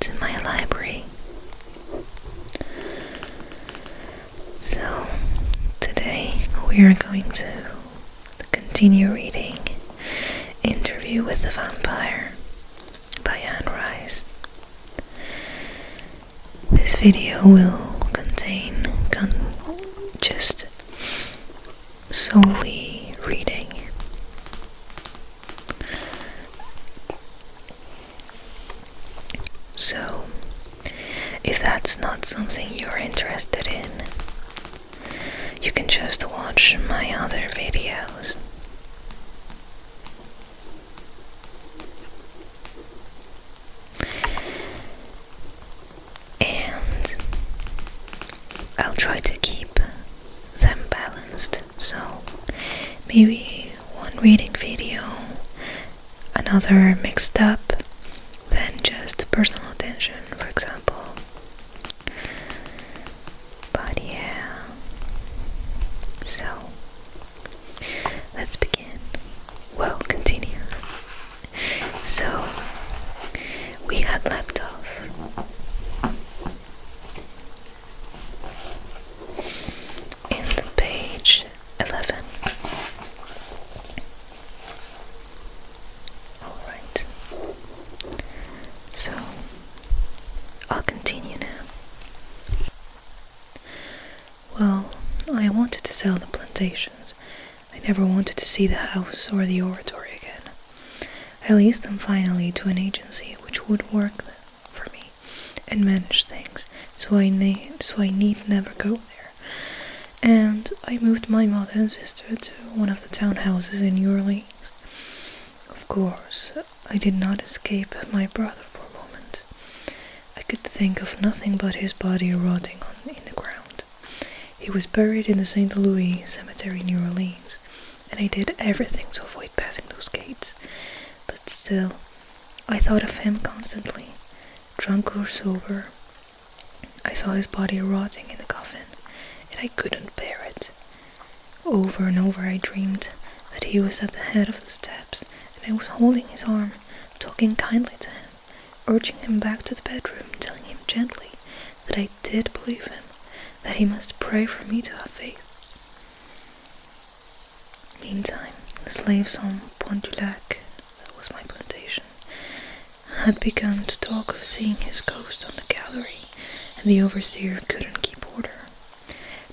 to my library. So, today we are going to continue reading Interview with the Vampire by Anne Rice. This video will contain just solely reading. So, if that's not something you're interested in, you can just watch my other videos. And I'll try to keep them balanced. So, maybe one reading video, another mixed up, then just personal attention, for example. But yeah, so let's begin. Well, continue. So we had left off in the page 11. Alright, so I'll continue now. Well, I wanted to sell the plantations. I never wanted to see the house or the oratory again. I leased them finally to an agency which would work for me and manage things, so I need never go there. And I moved my mother and sister to one of the townhouses in New Orleans. Of course, I did not escape my brother for a moment. I could think of nothing but his body rotting in the ground. He was buried in the St. Louis Cemetery in New Orleans, and I did everything to avoid passing those gates. But still, I thought of him constantly, drunk or sober. I saw his body rotting in the coffin, and I couldn't bear it. Over and over I dreamed that he was at the head of the steps, and I was holding his arm, talking kindly to him, urging him back to the bedroom, telling him gently that I did believe him, that he must pray for me to have faith. Meantime, the slaves on Pont du Lac, that was my plantation, had begun to talk of seeing his ghost on the gallery, and the overseer couldn't keep order.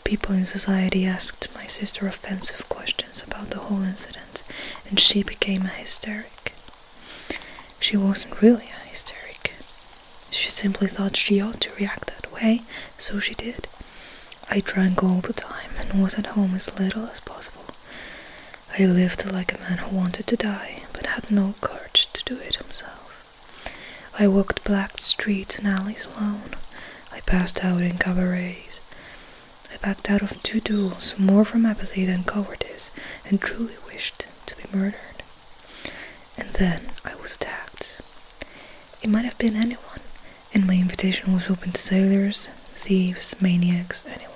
People in society asked my sister offensive questions about the whole incident, and she became a hysteric. She wasn't really a hysteric. She simply thought she ought to react that way, so she did. I drank all the time and was at home as little as possible. I lived like a man who wanted to die, but had no courage to do it himself. I walked black streets and alleys alone. I passed out in cabarets. I backed out of 2 duels, more from apathy than cowardice, and truly wished to be murdered. And then I was attacked. It might have been anyone, and my invitation was open to sailors, thieves, maniacs, anyone.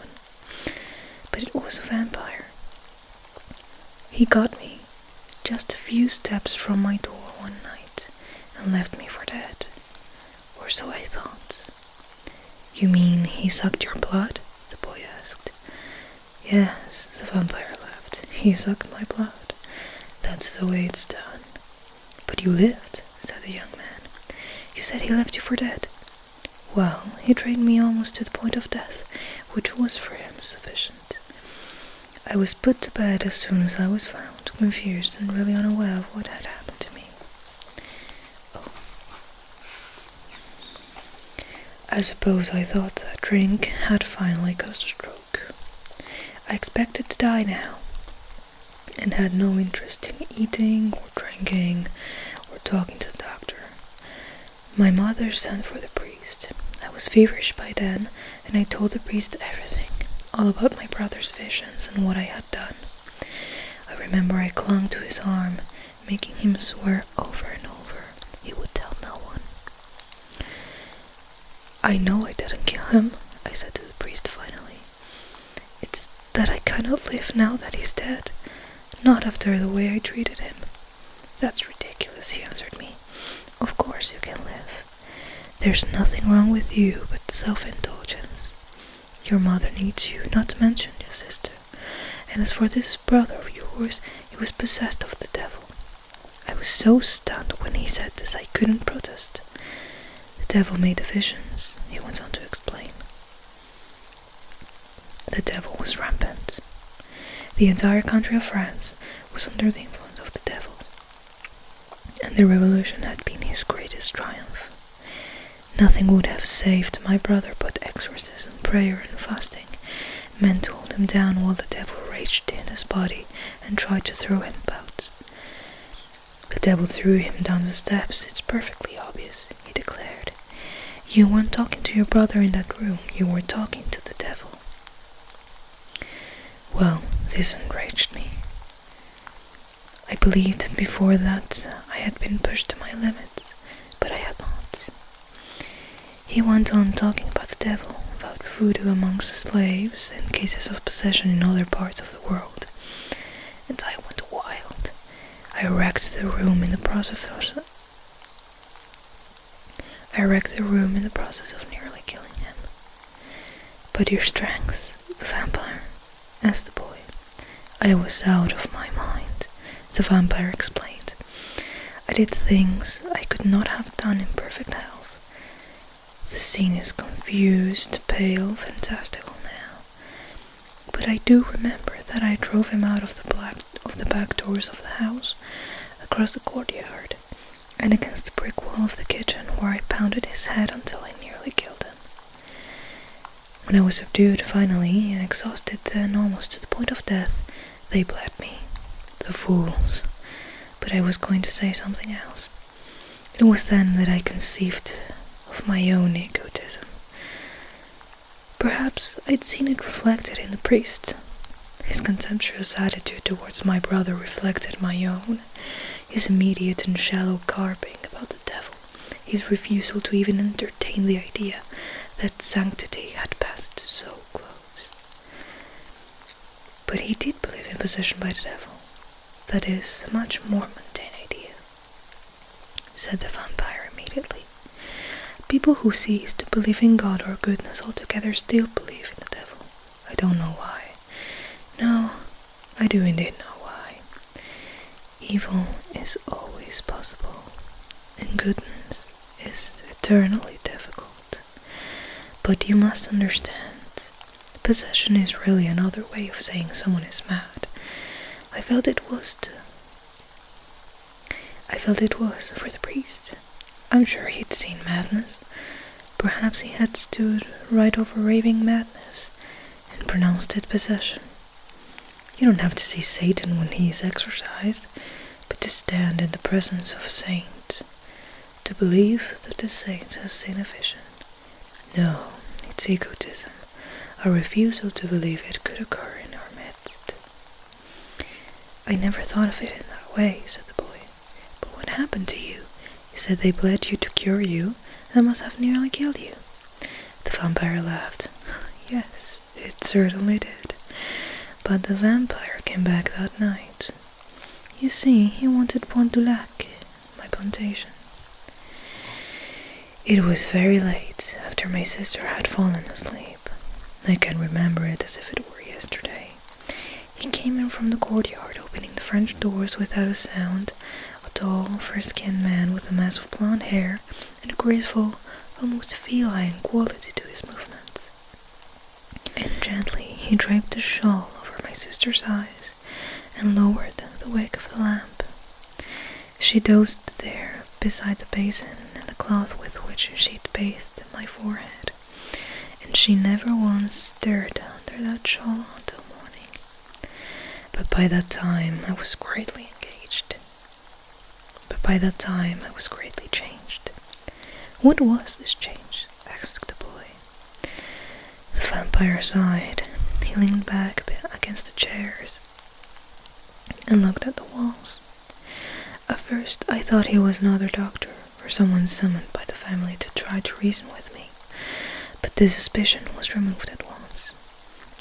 But it was a vampire. He got me just a few steps from my door one night and left me for dead. Or so I thought. You mean he sucked your blood? The boy asked. Yes, the vampire laughed. He sucked my blood. That's the way it's done. But you lived, said the young man. You said he left you for dead. Well, he drained me almost to the point of death, which was for him sufficient. I was put to bed as soon as I was found, confused and really unaware of what had happened to me. Oh. I suppose I thought that drink had finally caused a stroke. I expected to die now, and had no interest in eating or drinking or talking to the doctor. My mother sent for the priest. I was feverish by then, and I told the priest everything, all about my brother's visions and what I had done. I remember I clung to his arm, making him swear over and over he would tell no one. I know I didn't kill him, I said to the priest finally. It's that I cannot live now that he's dead, not after the way I treated him. That's ridiculous, he answered me. Of course you can live. There's nothing wrong with you but self-indulgence. Your mother needs you, not to mention your sister. And as for this brother of yours, he was possessed of the devil. I was so stunned when he said this I couldn't protest. The devil made the visions, he went on to explain. The devil was rampant. The entire country of France was under the influence of the devil, and the revolution had been his greatest triumph. Nothing would have saved my brother but exorcism, prayer and fasting, meant to hold him down while the devil raged in his body and tried to throw him about. The devil threw him down the steps. It's perfectly obvious, he declared. You weren't talking to your brother in that room, you were talking to the devil. Well, this enraged me. I believed before that I had been pushed to my limits, but I had not. He went on talking about the devil, about voodoo amongst the slaves, and cases of possession in other parts of the world, and I went wild. I wrecked the room in the process of nearly killing him. But your strength, the vampire, asked the boy. I was out of my mind, the vampire explained. I did things I could not have done in perfect health. The scene is confused, pale, fantastical now. But I do remember that I drove him out of the back doors of the house, across the courtyard, and against the brick wall of the kitchen, where I pounded his head until I nearly killed him. When I was subdued finally, and exhausted and almost to the point of death, they bled me. The fools. But I was going to say something else. It was then that I conceived of my own egotism. Perhaps I'd seen it reflected in the priest. His contemptuous attitude towards my brother reflected my own. His immediate and shallow carping about the devil. His refusal to even entertain the idea that sanctity had passed so close. But he did believe in possession by the devil. That is a much more mundane idea, said the vampire immediately. People who cease to believe in God or goodness altogether still believe in the devil. I don't know why. No, I do indeed know why. Evil is always possible, and goodness is eternally difficult. But you must understand, possession is really another way of saying someone is mad. I felt it was for the priest. I'm sure he'd seen madness. Perhaps he had stood right over raving madness and pronounced it possession. You don't have to see Satan when he is exorcised, but to stand in the presence of a saint, to believe that the saint has seen a vision. No, it's egotism, a refusal to believe it could occur in our midst. I never thought of it in that way, said the boy. But what happened to you? You said they bled you to cure you, and must have nearly killed you. The vampire laughed. Yes, it certainly did. But the vampire came back that night. You see, he wanted Point du Lac, my plantation. It was very late, after my sister had fallen asleep. I can remember it as if it were yesterday. He came in from the courtyard, opening the French doors without a sound, a tall, fair-skinned man with a mass of blonde hair and a graceful, almost feline quality to his movements. And gently he draped a shawl over my sister's eyes and lowered the wick of the lamp. She dozed there beside the basin and the cloth with which she'd bathed my forehead, and she never once stirred under that shawl until morning. But by that time I was greatly changed. What was this change? Asked the boy. The vampire sighed. He leaned back against the chairs and looked at the walls. At first I thought he was another doctor, or someone summoned by the family to try to reason with me, but the suspicion was removed at once.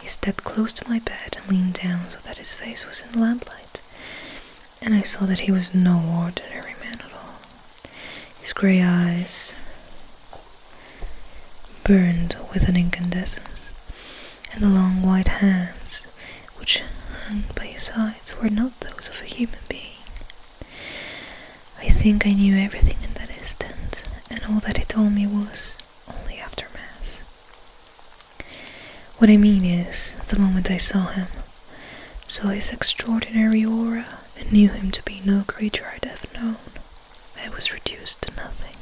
He stepped close to my bed and leaned down so that his face was in the lamplight, and I saw that he was no ordinary man at all. His grey eyes burned with an incandescence, and the long white hands which hung by his sides were not those of a human being. I think I knew everything in that instant, and all that he told me was only aftermath. What I mean is, the moment I saw him, saw his extraordinary aura, and knew him to be no creature I'd ever known, I was reduced to nothing.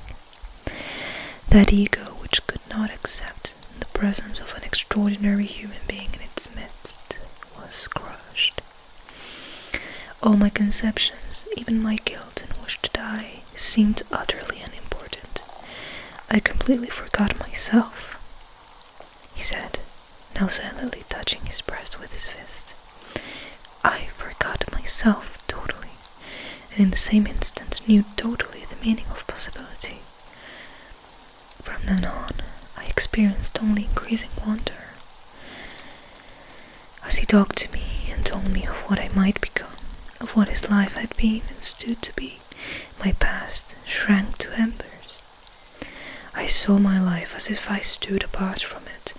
That ego which could not accept the presence of an extraordinary human being in its midst was crushed. All my conceptions, even my guilt and wish to die, seemed utterly unimportant. I completely forgot myself, he said, now silently touching his breast with his fist. I forgot myself totally, and in the same instant knew totally the meaning of possibility. From then on, I experienced only increasing wonder. As he talked to me and told me of what I might become, of what his life had been and stood to be, my past shrank to embers. I saw my life as if I stood apart from it,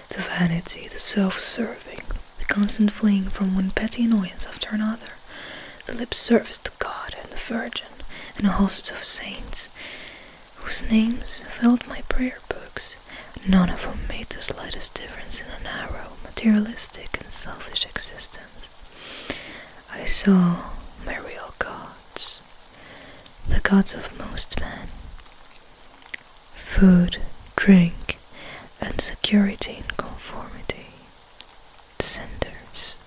the vanity, the self-serving, the constant fleeing from one petty annoyance after another, the lip service to God and the Virgin, and a host of saints, whose names filled my prayer books, none of whom made the slightest difference in a narrow, materialistic and selfish existence. I saw my real gods, the gods of most men. Food, drink, and security and conformity. Cinders.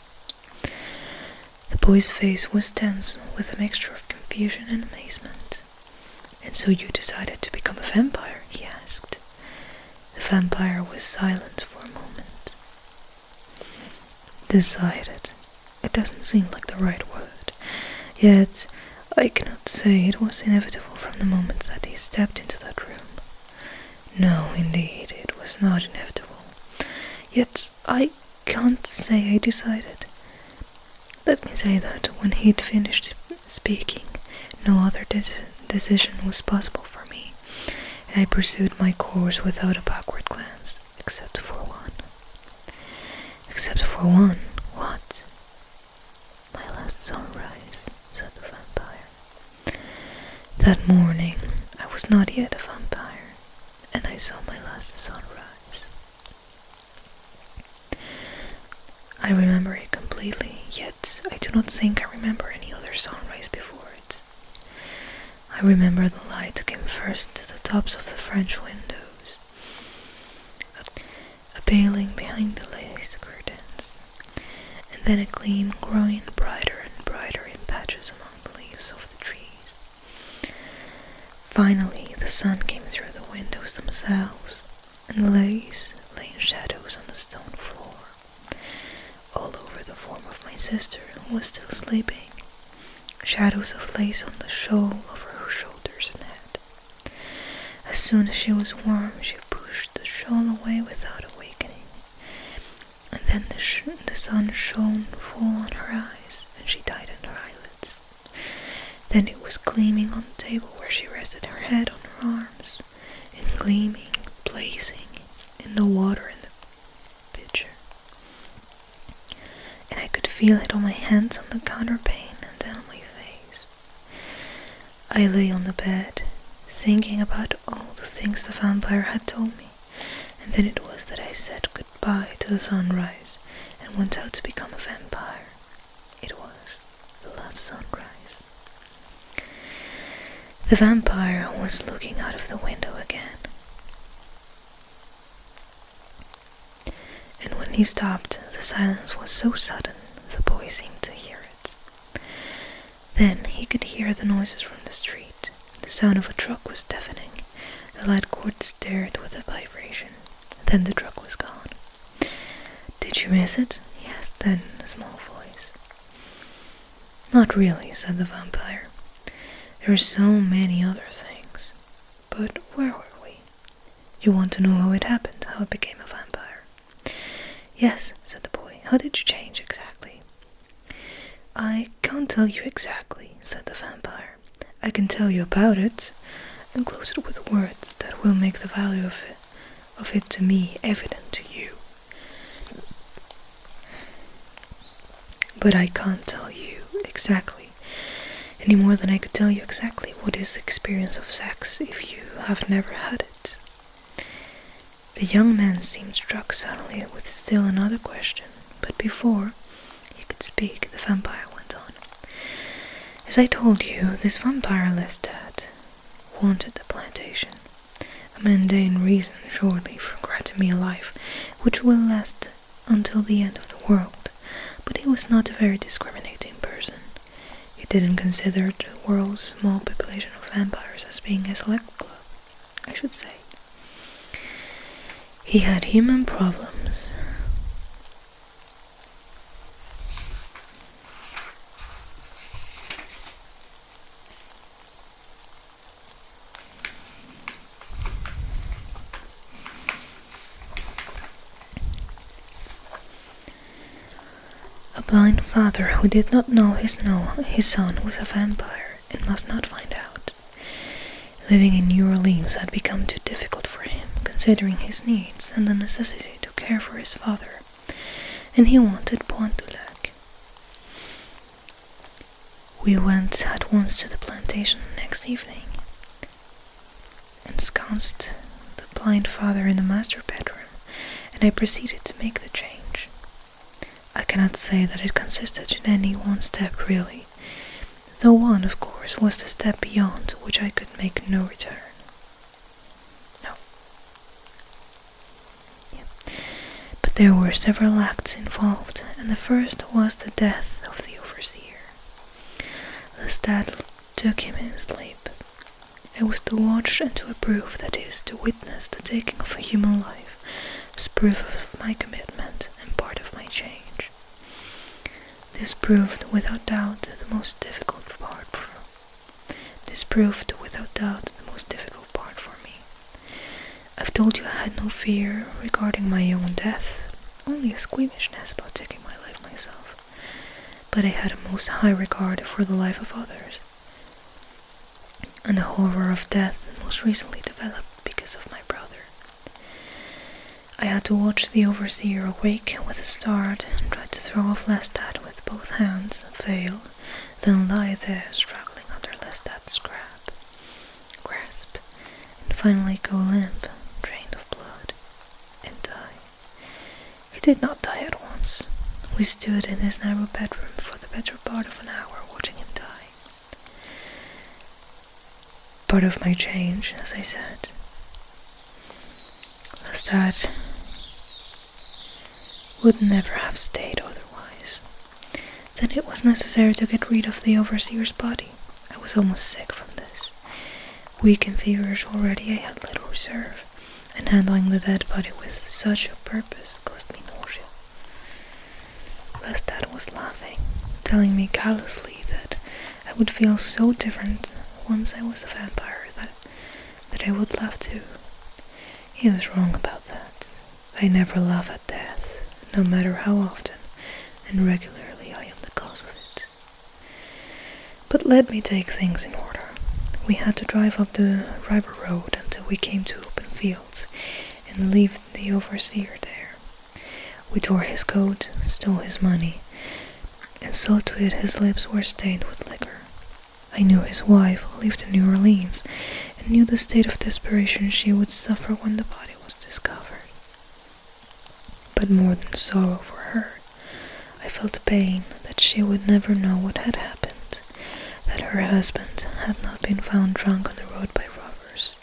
The boy's face was tense with a mixture of confusion and amazement. And so you decided to become a vampire? He asked. The vampire was silent for a moment. Decided. It doesn't seem like the right word. Yet, I cannot say it was inevitable from the moment that he stepped into that room. No, indeed, it was not inevitable. Yet, I can't say I decided. Let me say that when he'd finished speaking, no other decision was possible for me, and I pursued my course without a backward glance, except for one. Except for one? What? My last sunrise, said the vampire. That morning, I was not yet a vampire, and I saw my last sunrise. I remember it completely, yet I do not think I remember any other sunrise before it. I remember the light came first to the tops of the French windows, a paling behind the lace curtains, and then a gleam growing brighter and brighter in patches among the leaves of the trees. Finally, the sun came through the windows themselves, and the lace lay in shadows on the stone floor, all over the form of my sister, who was still sleeping, shadows of lace on the shawl over her shoulders and head. As soon as she was warm, she pushed the shawl away without awakening, and then the sun shone full on her eyes, and she tightened her eyelids. Then it was gleaming on the table where she rested her head on her arms, and gleaming, blazing, in the water in the pitcher. And I could feel it on my hands, on the counterpane, and then on my face. I lay on the bed, thinking about all the things the vampire had told me, and then it was that I said goodbye to the sunrise and went out to become a vampire. It was the last sunrise. The vampire was looking out of the window again. And when he stopped, the silence was so sudden, the boy seemed to hear it. Then he could hear the noises from the street. The sound of a truck was deafening. The light cord stirred with a vibration. Then the truck was gone. "Did you miss it?" he asked then in a small voice. "Not really," said the vampire. "There are so many other things. But where were we? You want to know how it happened, how I became a vampire?" "Yes," said the boy. "How did you change exactly?" "I can't tell you exactly," said the vampire. "I can tell you about it, enclose it with words that will make the value of it of it to me evident to you. But I can't tell you exactly, any more than I could tell you exactly what is the experience of sex if you have never had it. The young man seemed struck suddenly with still another question, but before he could speak, the vampire went on. As I told you, this vampire Lestat wanted the plantation. A mundane reason, surely, for granting me a life which will last until the end of the world, but he was not a very discriminating person. He didn't consider the world's small population of vampires as being a select club, I should say. He had human problems. A blind father who did not know his son was a vampire and must not find out. Living in New Orleans had become too difficult for him, considering his needs and the necessity to care for his father, and he wanted pt2. We went at once to the plantation the next evening, ensconced the blind father in the master bedroom, and I proceeded to make the change. I cannot say that it consisted in any one step really, though one, of course, was the step beyond which I could make no return. No. Yeah. But there were several acts involved, and the first was the death of the overseer. Lestat took him in his sleep. I was to watch and to approve, that is, to witness the taking of a human life, as proof of my commitment and part of my change. This proved without doubt the most difficult part for me. I've told you I had no fear regarding my own death, only a squeamishness about taking my life myself, but I had a most high regard for the life of others, and the horror of death most recently developed because of my brother. I had to watch the overseer awake with a start and try to throw off Lestat with both hands, fail, then lie there struggling under Lestat's grasp, and finally go limp, drained of blood, and die. He did not die at once. We stood in his narrow bedroom for the better part of an hour watching him die. Part of my change, as I said. Lestat would never have stayed otherwise. Then it was necessary to get rid of the overseer's body. I was almost sick from this. Weak and feverish already, I had little reserve, and handling the dead body with such a purpose caused me nausea. Lestat was laughing, telling me callously that I would feel so different once I was a vampire that I would laugh too. He was wrong about that. I never laugh at death, no matter how often and regularly I am the cause of it. But let me take things in order. We had to drive up the river road until we came to open fields, and leave the overseer there. We tore his coat, stole his money, and saw to it his lips were stained with liquor. I knew his wife, who lived in New Orleans, and knew the state of desperation she would suffer when the body was discovered. But more than sorrow for her, I felt pain that she would never know what had happened, that her husband had not been found drunk on the road by robbers.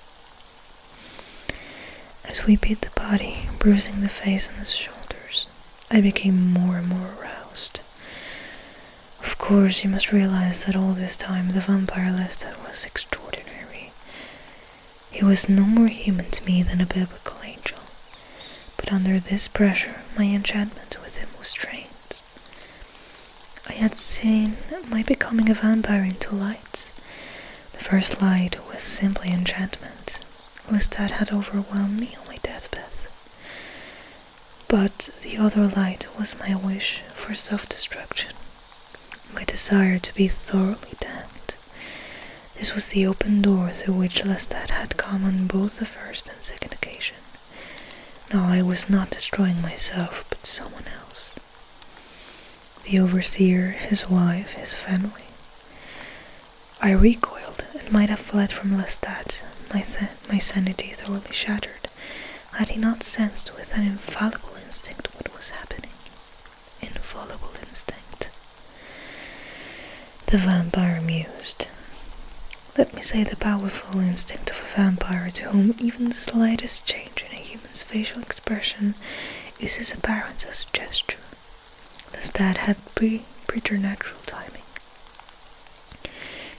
As we beat the body, bruising the face and the shoulders, I became more and more aroused. Of course, you must realize that all this time the vampire Lestat was extraordinary. He was no more human to me than a biblical angel. But under this pressure, my enchantment with him was strained. I had seen my becoming a vampire in two lights. The first light was simply enchantment. Lestat had overwhelmed me on my deathbed. But the other light was my wish for self-destruction, my desire to be thoroughly damned. This was the open door through which Lestat had come on both the first and second occasion. No, I was not destroying myself, but someone else. The overseer, his wife, his family. I recoiled and might have fled from Lestat, my sanity thoroughly shattered, had he not sensed with an infallible instinct what was happening. Infallible instinct. The vampire mused. Let me say the powerful instinct of a vampire to whom even the slightest change in a human's facial expression is as apparent as a gesture. Lestat had preternatural timing.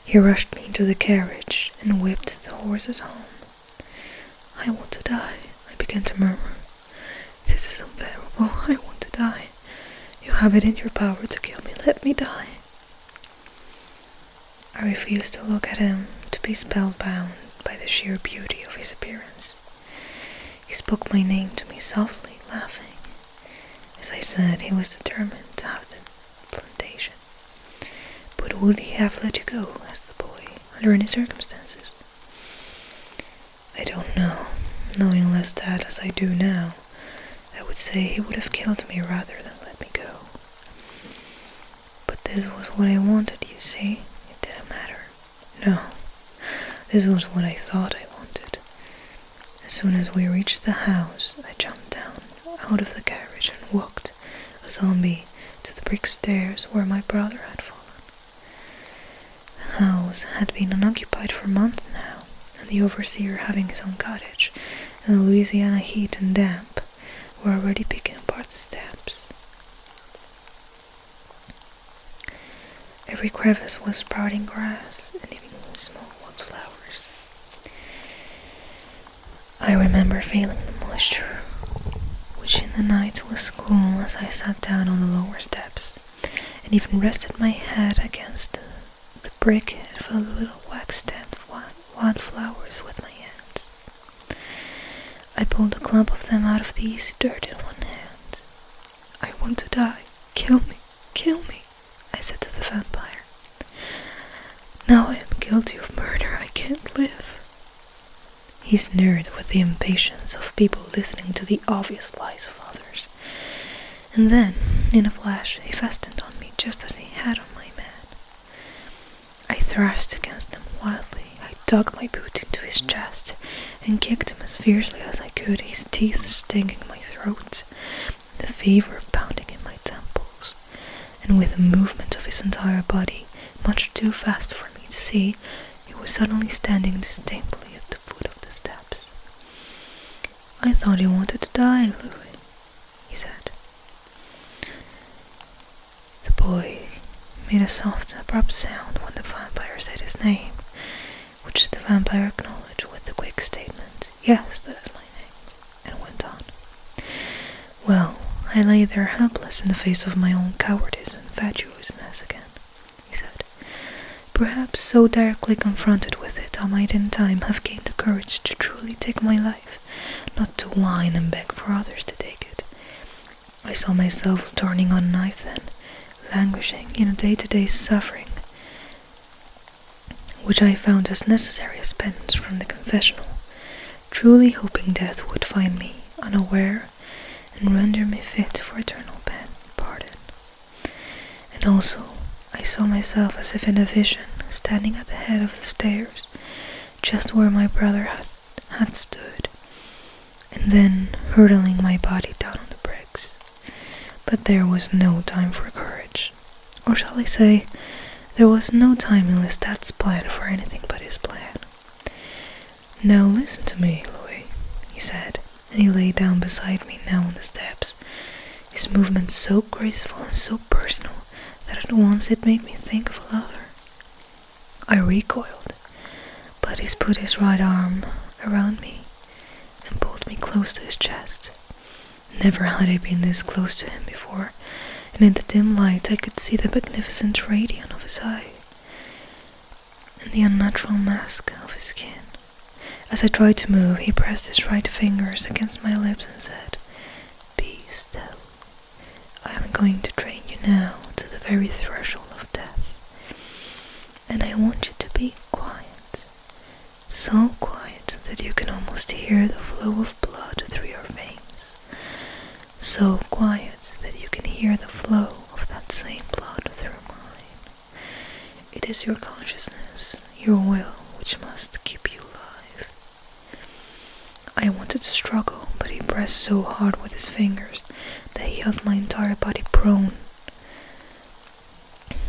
He rushed me into the carriage and whipped the horses home. I want to die, I began to murmur. This is unbearable, I want to die. You have it in your power to kill me, let me die. I refused to look at him, to be spellbound by the sheer beauty of his appearance. He spoke my name to me softly, laughing. As I said, he was determined to have the plantation. But would he have let you go, asked the boy, under any circumstances? I don't know. Knowing Lestat as I do now, I would say he would have killed me rather than let me go. But this was what I wanted, you see. It didn't matter. No, this was what I thought I wanted. As soon as we reached the house, I jumped down out of the carriage and walked, a zombie, to the brick stairs where my brother had fallen. The house had been unoccupied for months now, and the overseer having his own cottage, and the Louisiana heat and damp were already picking apart the steps. Every crevice was sprouting grass, and even small wildflowers. I remember feeling the moisture, which in the night was cool as I sat down on the lower steps, and even rested my head against the brick and felt the little wax-stamped wildflowers with my hands. I pulled a clump of them out of the easy dirt in one hand. I want to die. Kill me, I said to the vampire. Now I am guilty of murder, I can't live. He sneered with the impatience of people listening to the obvious lies of others. And then, in a flash, he fastened on me just as he had on my man. I thrashed against him wildly. I dug my boot into his chest and kicked him as fiercely as I could, his teeth stinging my throat, the fever pounding in my temples. And with a movement of his entire body, much too fast for me to see, he was suddenly standing distinctly at the foot of the steps. I thought he wanted to die, Louis, he said. The boy made a soft, abrupt sound when the vampire said his name, which the vampire acknowledged with the quick statement, "Yes, that is my name," and went on. Well, I lay there helpless in the face of my own cowardice and fatuousness again, he said. Perhaps so directly confronted with it, I might in time have gained the courage to truly take my life, not to whine and beg for others to take it. I saw myself turning on a knife then, languishing in a day-to-day suffering, which I found as necessary as penance from the confessional, truly hoping death would find me unaware and render me fit for eternal pardon. And also, I saw myself as if in a vision, standing at the head of the stairs, just where my brother had stood, and then hurtling my body down on the bricks. But there was no time for courage. Or shall I say, there was no time in Lestat's plan for anything but his plan. Now listen to me, Louis, he said, and he lay down beside me now on the steps, his movements so graceful and so personal that at once it made me think of a lover. I recoiled, but he put his right arm around me and pulled me close to his chest. Never had I been this close to him before, and in the dim light I could see the magnificent radiance of his eye and the unnatural mask of his skin. As I tried to move, he pressed his right fingers against my lips and said, "Be still. I am going to train you now to the very threshold of death. And I want you to be quiet. So quiet that you can almost hear the flow of blood through your veins. so quiet that you can hear the flow of that same blood through mine. It is your consciousness, your will, which must keep you alive. I wanted to struggle, but he pressed so hard with his fingers that he held my entire body prone,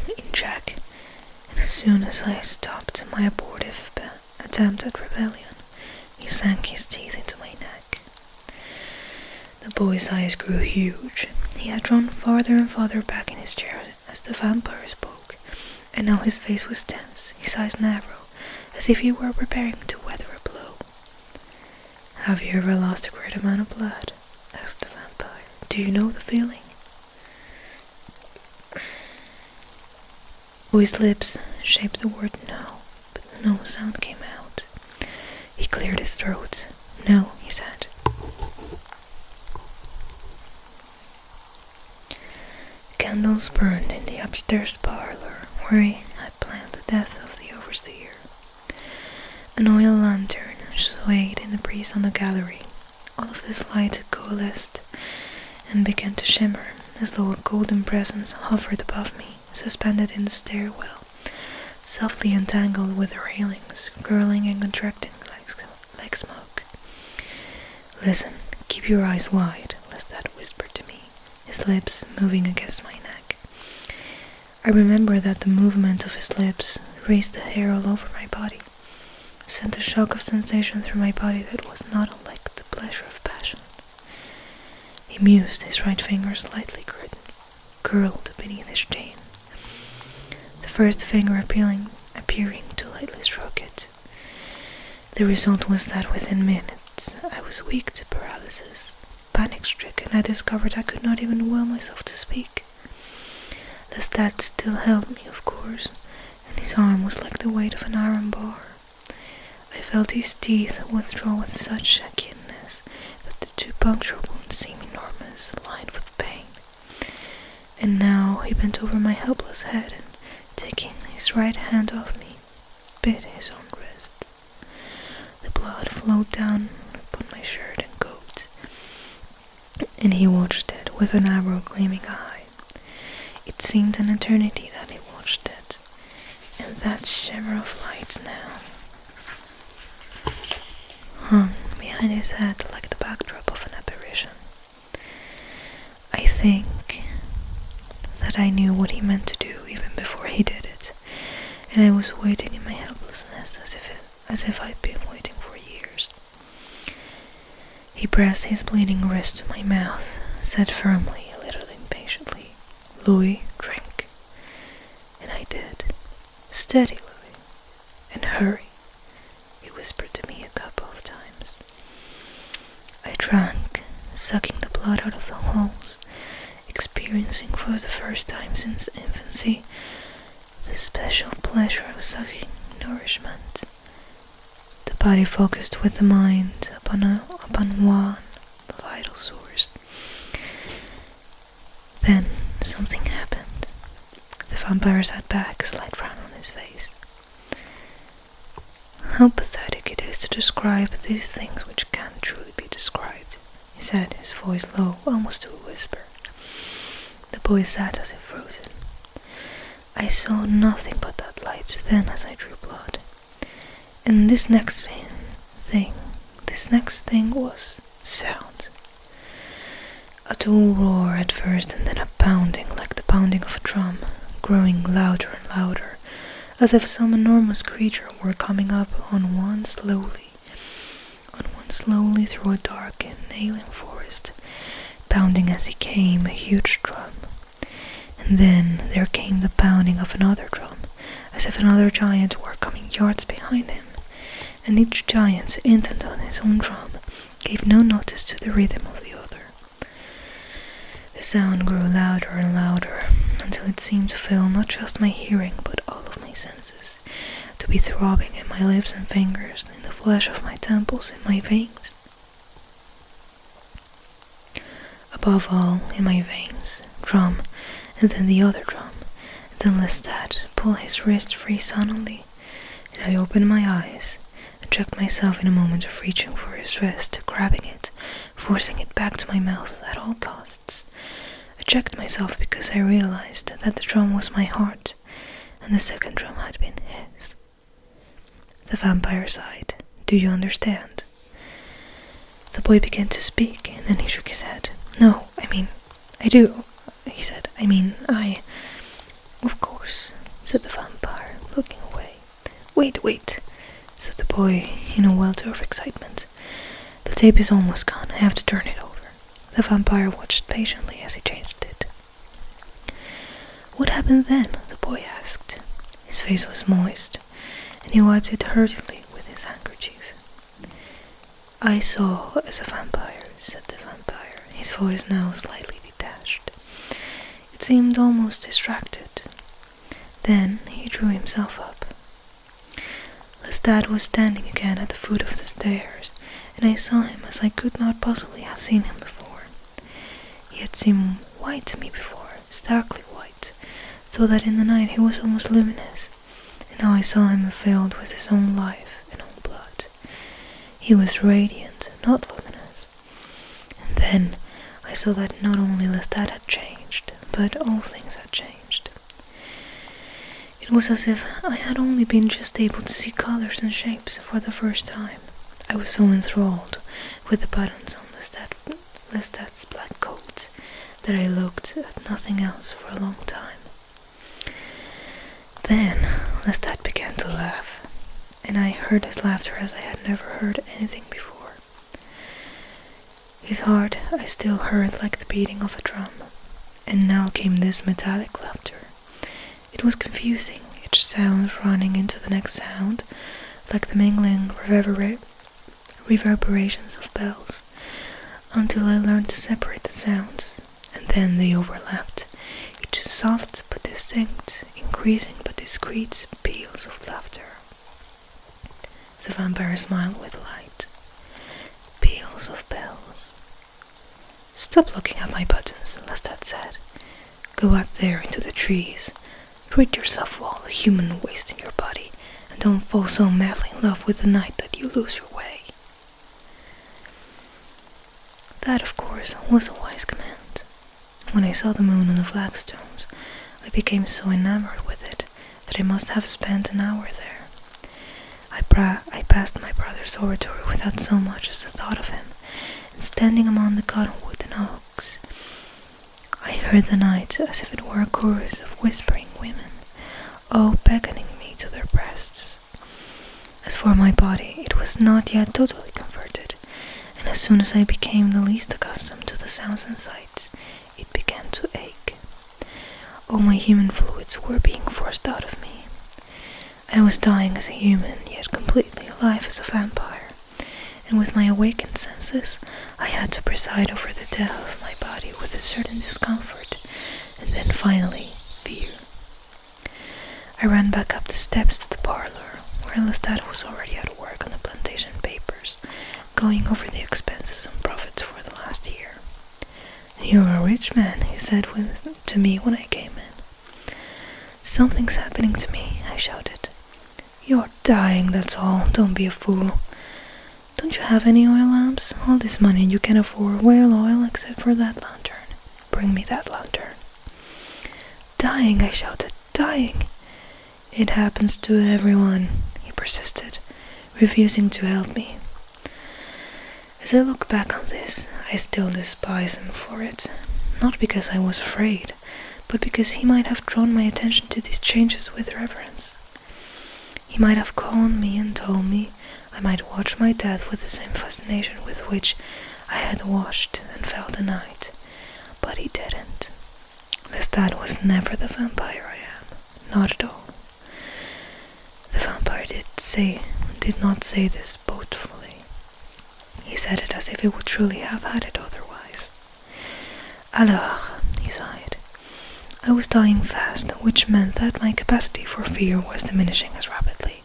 in check, and as soon as I stopped my abortive attempt at rebellion, he sank his teeth into my neck. The boy's eyes grew huge. He had drawn farther and farther back in his chair as the vampire spoke, and now his face was tense, his eyes narrow, as if he were preparing to weather a blow. "Have you ever lost a great amount of blood?" asked the vampire. "Do you know the feeling?" The boy's lips shaped the word no, but no sound came out. He cleared his throat. "No," he said. Candles burned in the upstairs parlor, where he had planned the death of the overseer. An oil lantern swayed in the breeze on the gallery. All of this light coalesced and began to shimmer, as though a golden presence hovered above me, suspended in the stairwell, softly entangled with the railings, curling and contracting like smoke. "Listen, keep your eyes wide," Lestat whispered to me, his lips moving against my neck. I remember that the movement of his lips raised the hair all over my body, sent a shock of sensation through my body that was not unlike the pleasure of passion. He mused, his right finger slightly curled beneath his chain, the first finger appearing to lightly stroke it. The result was that within minutes I was weak to paralysis. Panic-stricken, I discovered I could not even will myself to speak. Lestat still held me, of course, and his arm was like the weight of an iron bar. I felt his teeth withdraw with such keenness that the 2 puncture wounds seemed enormous, lined with pain. And now he bent over my helpless head and, taking his right hand off me, bit his own wrists. The blood flowed down upon my shirt and coat, and he watched it with an arrow gleaming eye. It seemed an eternity that he watched it, and that shimmer of light now hung behind his head like the backdrop of an apparition. I think that I knew what he meant to do even before he did it, and I was waiting in my helplessness as if I'd been waiting for years. He pressed his bleeding wrist to my mouth, said firmly, a little impatiently, "Louis, drink." And I did. "Steady, Louis, and hurry," he whispered to me a couple of times. I drank, sucking the blood out of the holes, experiencing for the first time since infancy the special pleasure of sucking nourishment. The body focused with the mind upon one vital source. Then something happened. The vampire sat back, a slight frown on his face. "How pathetic it is to describe these things which can't truly be described," he said, his voice low, almost to a whisper. The boy sat as if frozen. I saw nothing but that light then as I drew blood. And this next thing was sound. A dull roar at first, and then a pounding like the pounding of a drum, growing louder and louder, as if some enormous creature were coming up on one slowly through a dark and alien forest, pounding as he came, a huge drum. And then there came the pounding of another drum, as if another giant were coming yards behind him, and each giant's instant on his own drum gave no notice to the rhythm of the other. The sound grew louder and louder, until it seemed to fill not just my hearing, but all of my senses, to be throbbing in my lips and fingers, in the flesh of my temples, in my veins. Above all, in my veins, drum, and then the other drum, and then Lestat pulled his wrist free suddenly, and I opened my eyes, and checked myself in a moment of reaching for his wrist, grabbing it, forcing it back to my mouth at all costs. I checked myself because I realized that the drum was my heart, and the second drum had been his. The vampire sighed. Do you understand? The boy began to speak, and then he shook his head. No, I do, he said. Of course, said the vampire, looking away. Wait, said the boy in a welter of excitement. The tape is almost gone. I have to turn it over. The vampire watched patiently as he changed it. What happened then? The boy asked. His face was moist, and he wiped it hurriedly with his handkerchief. I saw as a vampire, said the vampire, his voice now slightly detached. It seemed almost distracted. Then he drew himself up. Lestat was standing again at the foot of the stairs, and I saw him as I could not possibly have seen him before. He had seemed white to me before, starkly white, so that in the night he was almost luminous, and now I saw him filled with his own life and own blood. He was radiant, not luminous. And then I saw that not only Lestat had changed, but all things had changed. It was as if I had only been just able to see colors and shapes for the first time. I was so enthralled with the buttons on Lestat's black coat that I looked at nothing else for a long time. Then Lestat began to laugh, and I heard his laughter as I had never heard anything before. His heart I still heard like the beating of a drum, and now came this metallic laughter. It was confusing, each sound running into the next sound, like the mingling reverberations of bells, until I learned to separate the sounds, and then they overlapped, each soft but distinct, increasing but discreet peals of laughter. The vampire smiled with light. Peals of bells. Stop looking at my buttons, Lestat said. Go out there into the trees. Rid yourself of all the human waste in your body, and don't fall so madly in love with the night that you lose your way. That, of course, was a wise command. When I saw the moon on the flagstones, I became so enamored with it that I must have spent an hour there. I passed my brother's oratory without so much as the thought of him, and standing among the cottonwood and oaks, I heard the night as if it were a chorus of whispering women, all beckoning me to their breasts. As for my body, it was not yet totally converted, and as soon as I became the least accustomed to the sounds and sights, it began to ache. All my human fluids were being forced out of me. I was dying as a human, yet completely alive as a vampire, and with my awakened senses, I had to preside over the death of my body with a certain discomfort, and then finally, fear. I ran back up the steps to the parlor, where Lestat was already at work on the plantation papers, going over the expenses and profits for the last year. You're a rich man, he said to me when I came in. Something's happening to me, I shouted. You're dying, that's all. Don't be a fool. Don't you have any oil lamps? All this money you can afford whale oil except for that lantern. Bring me that lantern. Dying, I shouted. Dying. It happens to everyone, he persisted, refusing to help me. As I look back on this, I still despise him for it. Not because I was afraid, but because he might have drawn my attention to these changes with reverence. He might have called me and told me I might watch my death with the same fascination with which I had watched and felt the night, but he didn't. Lestat was never the vampire I am, not at all. The vampire did not say this boastfully. He said it as if he would truly have had it otherwise. Alors, he sighed. I was dying fast, which meant that my capacity for fear was diminishing as rapidly.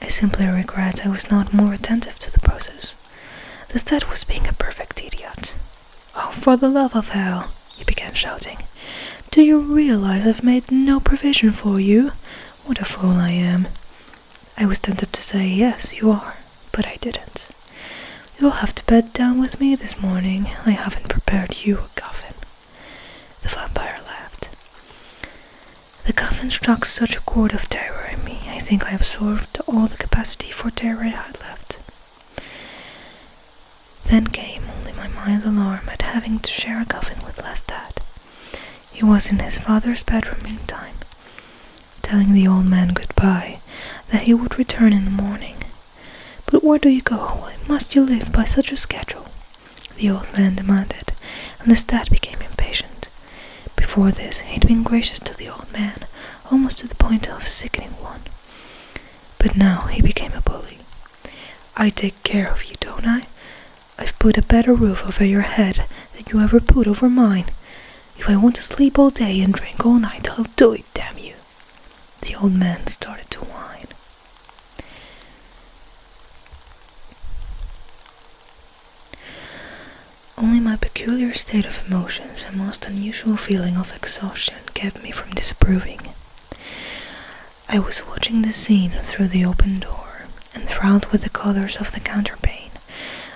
I simply regret I was not more attentive to the process. Lestat was being a perfect idiot. Oh, for the love of hell, he began shouting. Do you realize I've made no provision for you? What a fool I am. I was tempted to say, yes, you are, but I didn't. You'll have to bed down with me this morning. I haven't prepared you a coffin." The vampire laughed. The coffin struck such a chord of terror in me, I think I absorbed all the capacity for terror I had left. Then came only my mild alarm at having to share a coffin with Lestat. He was in his father's bedroom meantime, telling the old man goodbye, that he would return in the morning. "But where do you go? Why must you live by such a schedule?" the old man demanded, and Lestat became impatient. Before this, he'd been gracious to the old man, almost to the point of sickening one. But now he became a bully. "I take care of you, don't I? I've put a better roof over your head than you ever put over mine. If I want to sleep all day and drink all night, I'll do it, damn you." The old man started to whine. Only my peculiar state of emotions and most unusual feeling of exhaustion kept me from disapproving. I was watching the scene through the open door, enthralled with the colors of the counterpane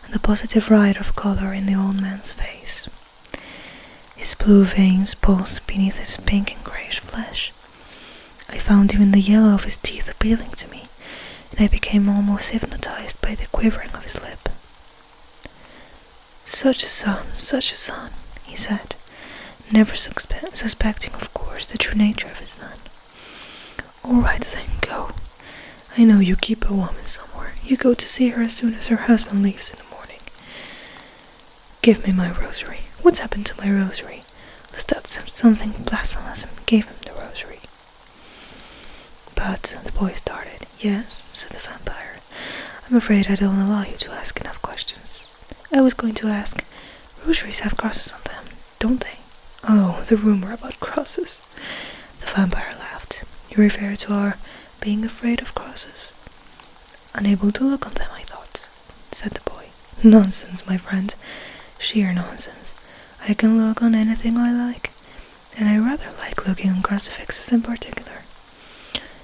and the positive riot of color in the old man's face. His blue veins pulsed beneath his pink and grayish flesh. I found even the yellow of his teeth appealing to me, and I became almost hypnotized by the quivering of his lip. Such a son," he said, never suspecting, of course, the true nature of his son. "All right then, go. I know you keep a woman somewhere. You go to see her as soon as her husband leaves in the morning. Give me my rosary. What's happened to my rosary?" Lestat said something blasphemous and gave him the rosary. "But," the boy started. "Yes," said the vampire. "I'm afraid I don't allow you to ask enough questions. I was going to ask, rosaries have crosses on them, don't they?" "Oh, the rumor about crosses." The vampire laughed. "You refer to our being afraid of crosses?" "Unable to look on them, I thought," said the boy. "Nonsense, my friend. Sheer nonsense. I can look on anything I like, and I rather like looking on crucifixes in particular."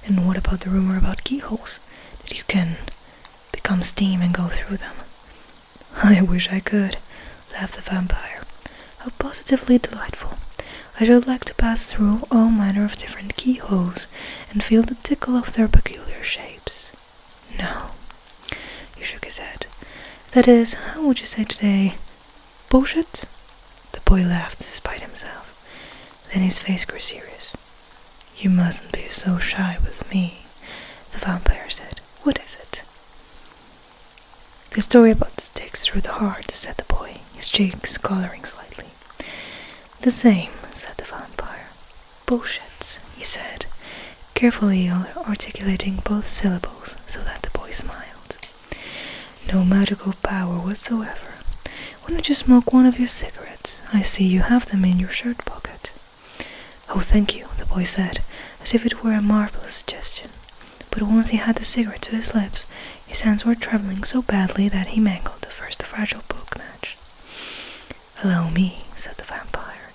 "And what about the rumor about keyholes, that you can become steam and go through them?" "I wish I could," laughed the vampire. "How positively delightful. I should like to pass through all manner of different keyholes and feel the tickle of their peculiar shapes." "No." He shook his head. "That is, how would you say today? Bullshit?" The boy laughed despite himself. Then his face grew serious. "You mustn't be so shy with me," the vampire said. "What is it?" "The story about sticks through the heart," said the boy, his cheeks coloring slightly. "The same," said the vampire. "Bullshit," he said, carefully articulating both syllables so that the boy smiled. "No magical power whatsoever. Why don't you smoke one of your cigarettes? I see you have them in your shirt pocket." "Oh, thank you," the boy said, as if it were a marvelous suggestion. But once he had the cigarette to his lips, his hands were trembling so badly that he mangled the first fragile book match. "Allow me," said the vampire.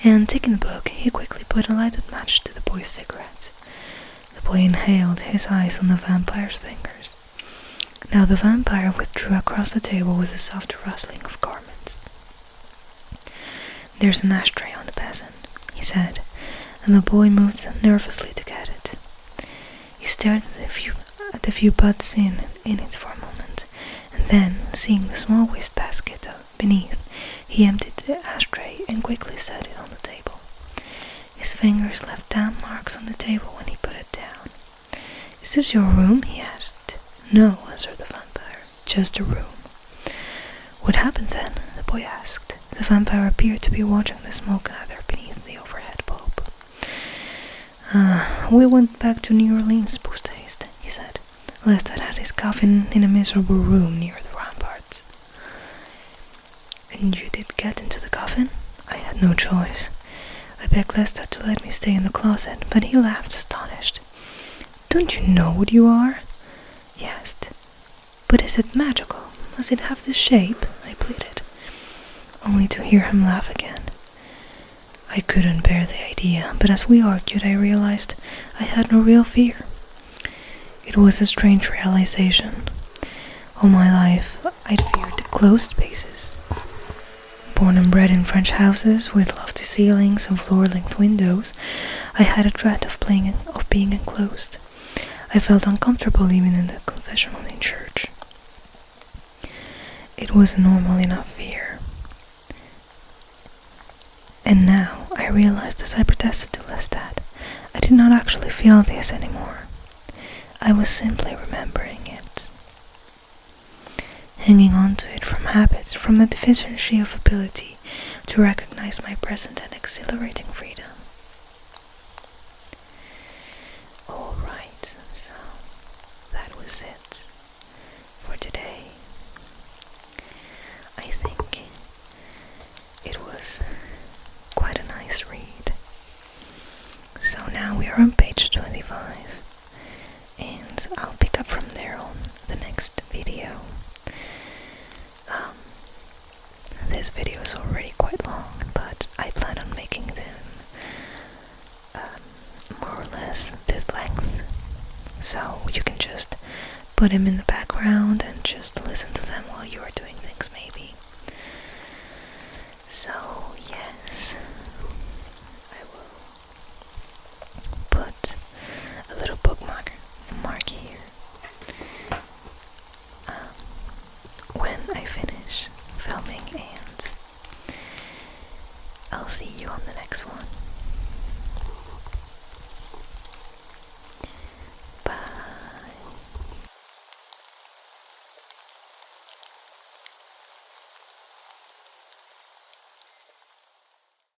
And taking the book, he quickly put a lighted match to the boy's cigarette. The boy inhaled, his eyes on the vampire's fingers. Now the vampire withdrew across the table with a soft rustling of garments. "There's an ashtray on the basin," he said, and the boy moved nervously to get it. He stared at the few butts in it for a moment, and then, seeing the small wastebasket beneath, he emptied the ashtray and quickly set it on the table. His fingers left damp marks on the table when he put it down. "Is this your room?" he asked. "No," answered the vampire, "just a room." "What happened then?" the boy asked. The vampire appeared to be watching the smoke gather beneath the overhead bulb. We went back to New Orleans post-haste," he said. "Lestat had his coffin in a miserable room near the ramparts." "And you did get into the coffin?" "I had no choice. I begged Lestat to let me stay in the closet, but he laughed astonished. 'Don't you know what you are?' he asked. 'But is it magical? Must it have this shape?' I pleaded, only to hear him laugh again. I couldn't bear the idea, but as we argued I realized I had no real fear. It was a strange realization. All my life I'd feared closed spaces. Born and bred in French houses with lofty ceilings and floor-length windows, I had a dread of being enclosed. I felt uncomfortable even in the confessional in church. It was a normal enough fear. And now I realized as I protested to Lestat, I did not actually feel this anymore. I was simply remembering it. Hanging on to it from habit, from a deficiency of ability to recognize my present and exhilarating freedom. Alright, so that was it for today. I think it was quite a nice read. So now we are on page 25, and I'll pick up from there on the next video. This video is already quite long, but I plan on making them more or less this length, so you can just put them in the background and just listen to them while you are doing things maybe. So yes, I will put a little bookmark here when I finish filming, and I'll see you on the next one.